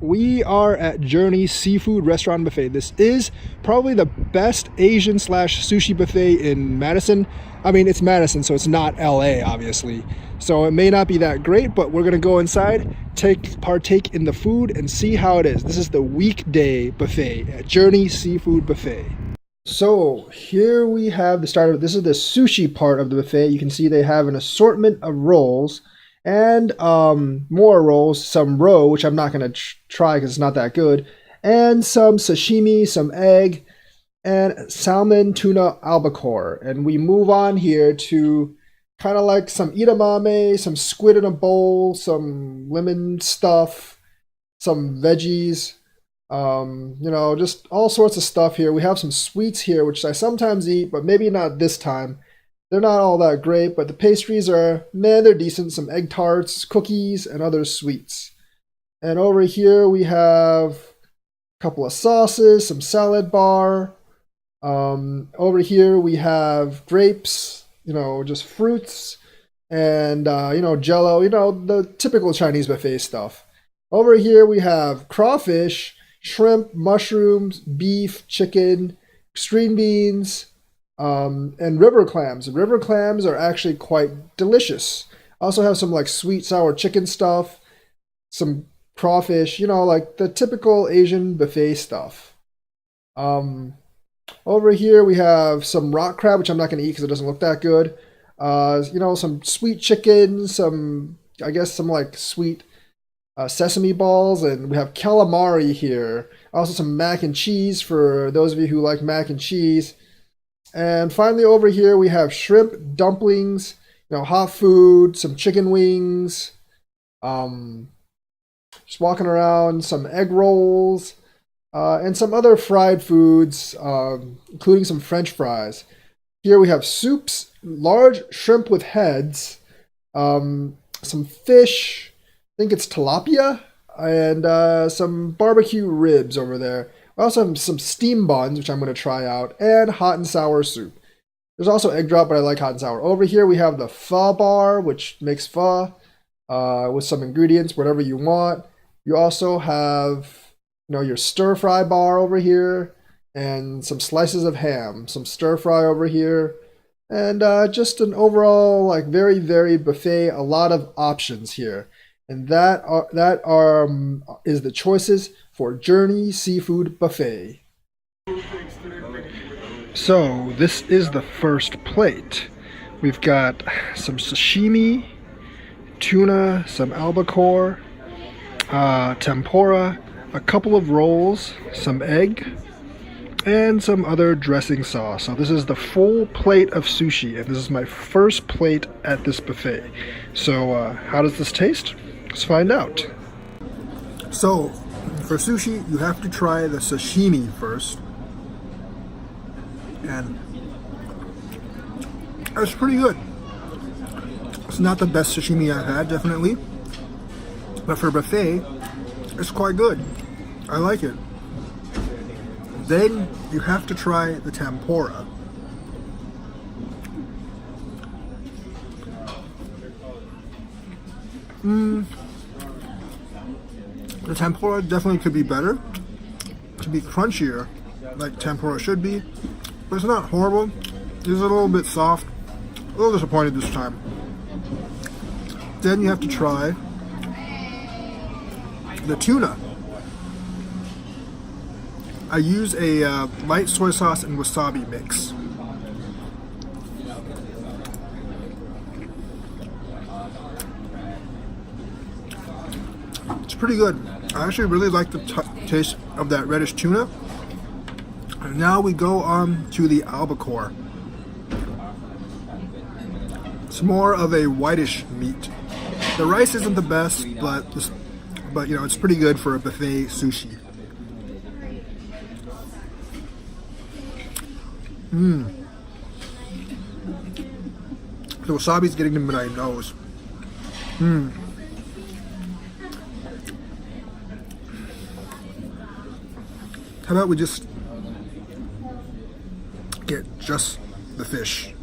we are at Journey Seafood Restaurant Buffet. This is probably the best Asian slash sushi buffet in Madison. I mean, it's Madison, so it's not LA, obviously. So it may not be that great, but we're gonna go inside, partake in the food, and see how it is. This is the weekday buffet at Journey Seafood Buffet. So here we have the starter. This is the sushi part of the buffet. You can see they have an assortment of rolls and more rolls, some roe, which I'm not going to try because it's not that good, and some sashimi, some egg, and salmon, tuna, albacore. And we move on here to kind of like some edamame, some squid in a bowl, some lemon stuff, some veggies, you know, just all sorts of stuff here. We have some sweets here, which I sometimes eat, but maybe not this time. They're not all that great, but the pastries are, man, they're decent. Some egg tarts, cookies, and other sweets. And over here we have a couple of sauces, some salad bar. Over here we have grapes, you know, just fruits, and, you know, jello, you know, the typical Chinese buffet stuff. Over here we have crawfish, shrimp, mushrooms, beef, chicken, string beans, and river clams. River clams are actually quite delicious. I also have some like sweet sour chicken stuff, some crawfish, you know, like the typical Asian buffet stuff. Over here we have some rock crab, which I'm not going to eat because it doesn't look that good. You know, some sweet chicken, some, I guess, some like sweet sesame balls, and we have calamari here. Also some mac and cheese for those of you who like mac and cheese. And finally over here we have shrimp, dumplings, you know, hot food, some chicken wings, just walking around, some egg rolls, and some other fried foods, including some French fries. Here we have soups, large shrimp with heads, some fish, I think it's tilapia, and some barbecue ribs over there. We also have some steam buns, which I'm going to try out, and hot and sour soup. There's also egg drop, but I like hot and sour. Over here we have the pho bar, which makes pho with some ingredients, whatever you want. You also have, you know, your stir fry bar over here, and some slices of ham, some stir fry over here, and just an overall like very varied buffet. A lot of options here, and that is the choices for Journey Seafood Buffet. So this is the first plate. We've got some sashimi, tuna, some albacore, tempura, a couple of rolls, some egg, and some other dressing sauce. So this is the full plate of sushi, and this is my first plate at this buffet. So how does this taste? Let's find out. So for sushi, you have to try the sashimi first, and it's pretty good. It's not the best sashimi I've had, definitely, but for a buffet, it's quite good. I like it. Then you have to try the tempura. The tempura definitely could be better, to be crunchier, like tempura should be, but it's not horrible. It's a little bit soft, a little disappointed this time. Then you have to try the tuna. I use a light soy sauce and wasabi mix. It's pretty good. I actually really like the taste of that reddish tuna. And now we go on to the albacore. It's more of a whitish meat. The rice isn't the best, but you know, it's pretty good for a buffet sushi. The wasabi's getting to my nose. How about we just get just the fish?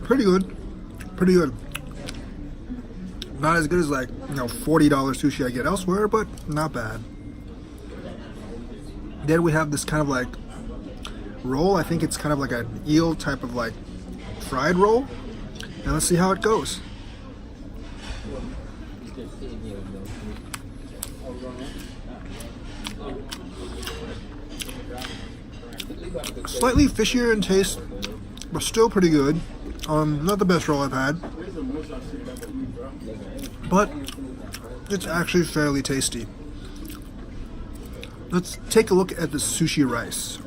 Pretty good. Pretty good. Not as good as like, you know, $40 sushi I get elsewhere, but not bad. Then we have this kind of like roll. I think it's kind of like an eel type of like fried roll. And let's see how it goes. Slightly fishier in taste, but still pretty good. Not the best roll I've had, but it's actually fairly tasty. Let's take a look at the sushi rice.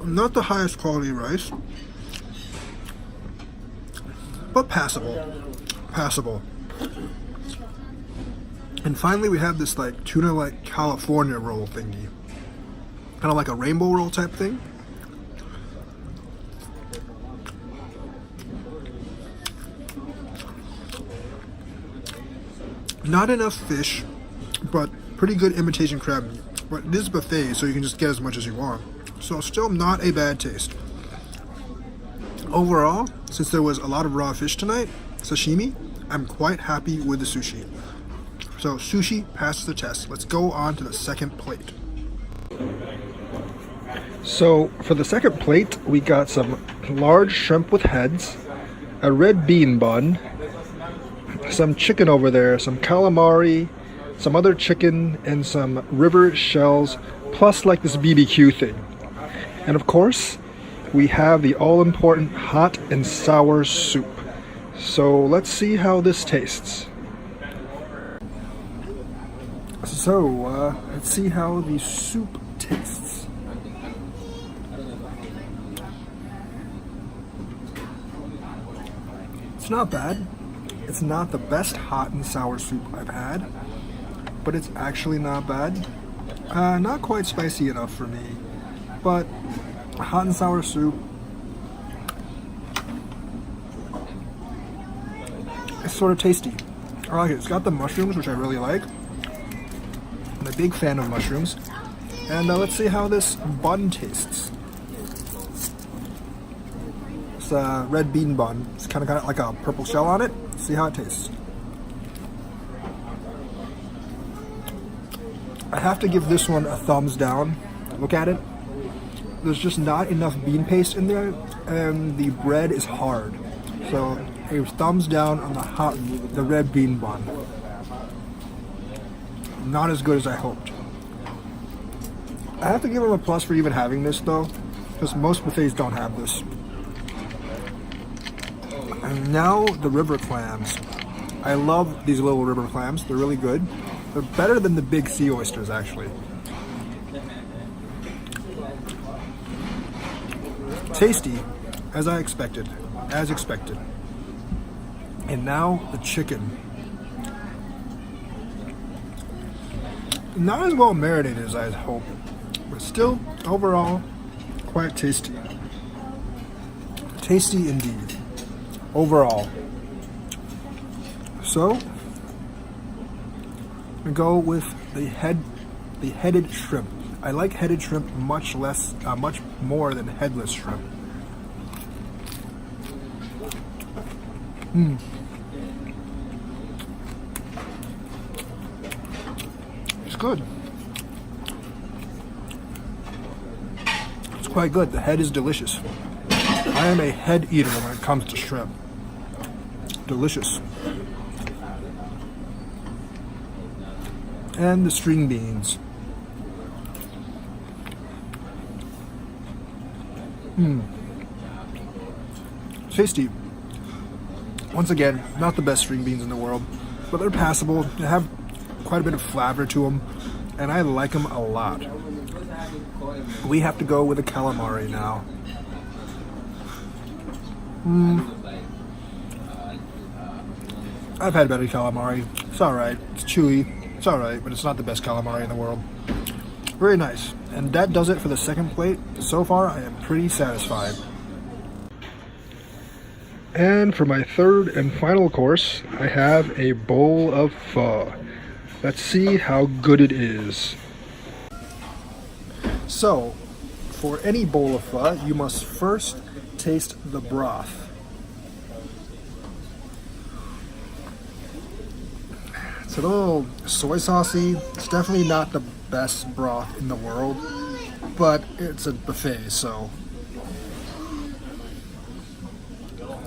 Not the highest quality rice, but passable. Passable. And finally we have this like tuna like California roll thingy. Kind of like a rainbow roll type thing. Not enough fish, but pretty good imitation crab meat. But it is buffet, so you can just get as much as you want. So still not a bad taste. Overall, since there was a lot of raw fish tonight, sashimi, I'm quite happy with the sushi. So sushi passes the test. Let's go on to the second plate. So for the second plate, we got some large shrimp with heads, a red bean bun, some chicken over there, some calamari, some other chicken, and some river shells, plus like this BBQ thing. And of course, we have the all-important hot and sour soup. So let's see how this tastes. So, let's see how the soup tastes. It's not bad. It's not the best hot and sour soup I've had, but it's actually not bad. Not quite spicy enough for me, but hot and sour soup. It's sort of tasty. I like it. It's got the mushrooms, which I really like. I'm a big fan of mushrooms. And let's see how this bun tastes. It's a red bean bun. It's kind of got like a purple shell on it. Let's see how it tastes. I have to give this one a thumbs down. Look at it. There's just not enough bean paste in there, and the bread is hard. So a thumbs down on the red bean bun. Not as good as I hoped. I have to give them a plus for even having this though, because most buffets don't have this. And now the river clams. I love these little river clams. They're really good. They're better than the big sea oysters actually. Tasty, as I expected. As expected. And now the chicken. Not as well marinated as I had hoped, but still, overall, quite tasty. Tasty indeed. Overall. So, we go with the headed shrimp. I like headed shrimp much more than headless shrimp. It's good. It's quite good. The head is delicious. I am a head eater when it comes to shrimp. Delicious. And the string beans. Tasty. Once again, not the best string beans in the world, but they're passable. They have quite a bit of flavor to them, and I like them a lot. We have to go with a calamari now. I've had better calamari. It's alright. It's chewy. It's alright, but it's not the best calamari in the world. Very nice. And that does it for the second plate. So far, I am pretty satisfied. And for my third and final course, I have a bowl of pho. Let's see how good it is. So, for any bowl of pho, you must first taste the broth. It's a little soy saucy. It's definitely not the best broth in the world, but it's a buffet, so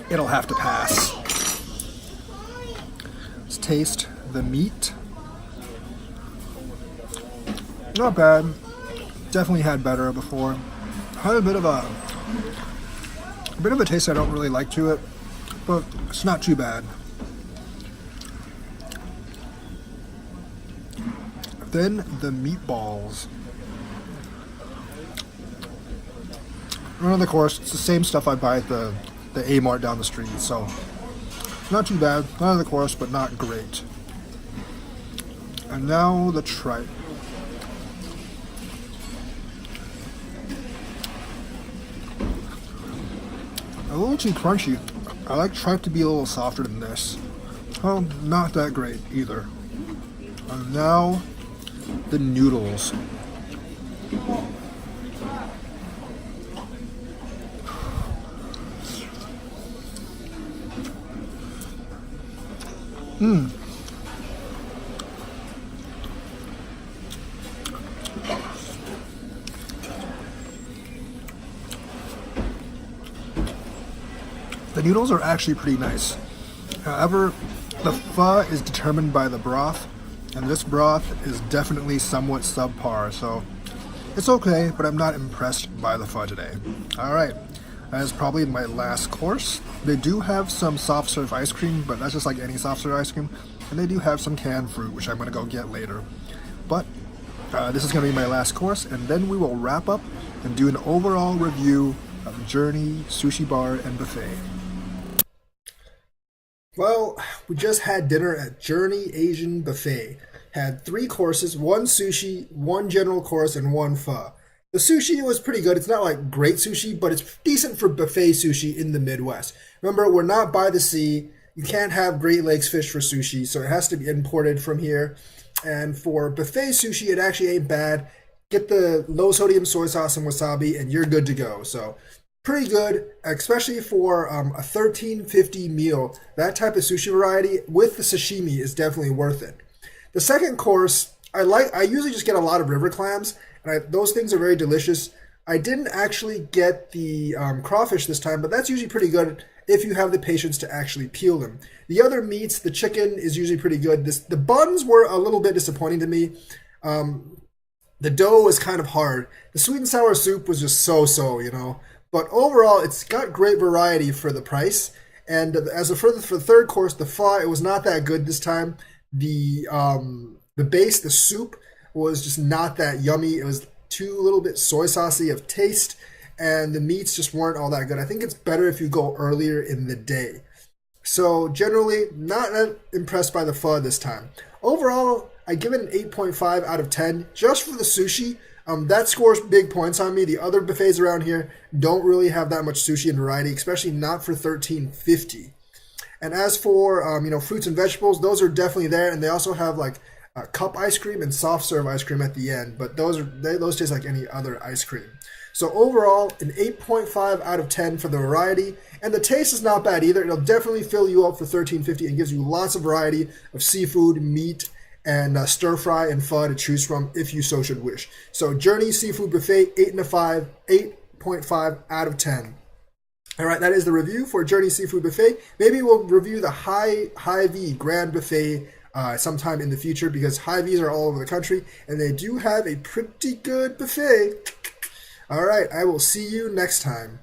it'll have to pass. Let's taste the meat. Not bad. Definitely had better before. Had a bit of a taste I don't really like to it, but it's not too bad. Then the meatballs. And of course, it's the same stuff I buy at the A-Mart down the street, so not too bad. Not of the course, but not great. And now the tripe. A little too crunchy. I like tripe to be a little softer than this. Oh, not that great either. And now the noodles. The noodles are actually pretty nice. However, the pho is determined by the broth, and this broth is definitely somewhat subpar, so it's okay, but I'm not impressed by the pho today. Alright, that is probably my last course. They do have some soft serve ice cream, but that's just like any soft serve ice cream, and they do have some canned fruit, which I'm going to go get later. But this is going to be my last course, and then we will wrap up and do an overall review of Journey Sushi Bar and Buffet. Well, we just had dinner at Journey Asian Buffet. Had 3 courses, 1 sushi, 1 general course, and 1 pho. The sushi was pretty good. It's not like great sushi, but it's decent for buffet sushi in the Midwest. Remember, we're not by the sea. You can't have Great Lakes fish for sushi, so it has to be imported from here. And for buffet sushi, it actually ain't bad. Get the low sodium soy sauce and wasabi, and you're good to go. So pretty good, especially for a $13.50 meal. That type of sushi variety with the sashimi is definitely worth it. The second course, I usually just get a lot of river clams, and those things are very delicious. I didn't actually get the crawfish this time, but that's usually pretty good if you have the patience to actually peel them. The other meats, the chicken is usually pretty good. The buns were a little bit disappointing to me. The dough was kind of hard. The sweet and sour soup was just so-so, you know. But overall, it's got great variety for the price. And for the third course, the pho, it was not that good this time. The base, the soup, was just not that yummy. It was a little bit soy saucy of taste, and the meats just weren't all that good. I think it's better if you go earlier in the day. So generally, not impressed by the pho this time. Overall, I give it an 8.5 out of 10 just for the sushi. That scores big points on me. The other buffets around here don't really have that much sushi and variety, especially not for $13.50. And as for fruits and vegetables, those are definitely there, and they also have like cup ice cream and soft serve ice cream at the end. But those taste like any other ice cream. So overall, an 8.5 out of 10 for the variety, and the taste is not bad either. It'll definitely fill you up for $13.50 and gives you lots of variety of seafood, meat, and stir fry and pho to choose from if you so should wish. So Journey Seafood Buffet, 8.5 out of 10. All right, that is the review for Journey Seafood Buffet. Maybe we'll review the Hy-Vee Grand Buffet sometime in the future, because Hy-Vees are all over the country, and they do have a pretty good buffet. All right, I will see you next time.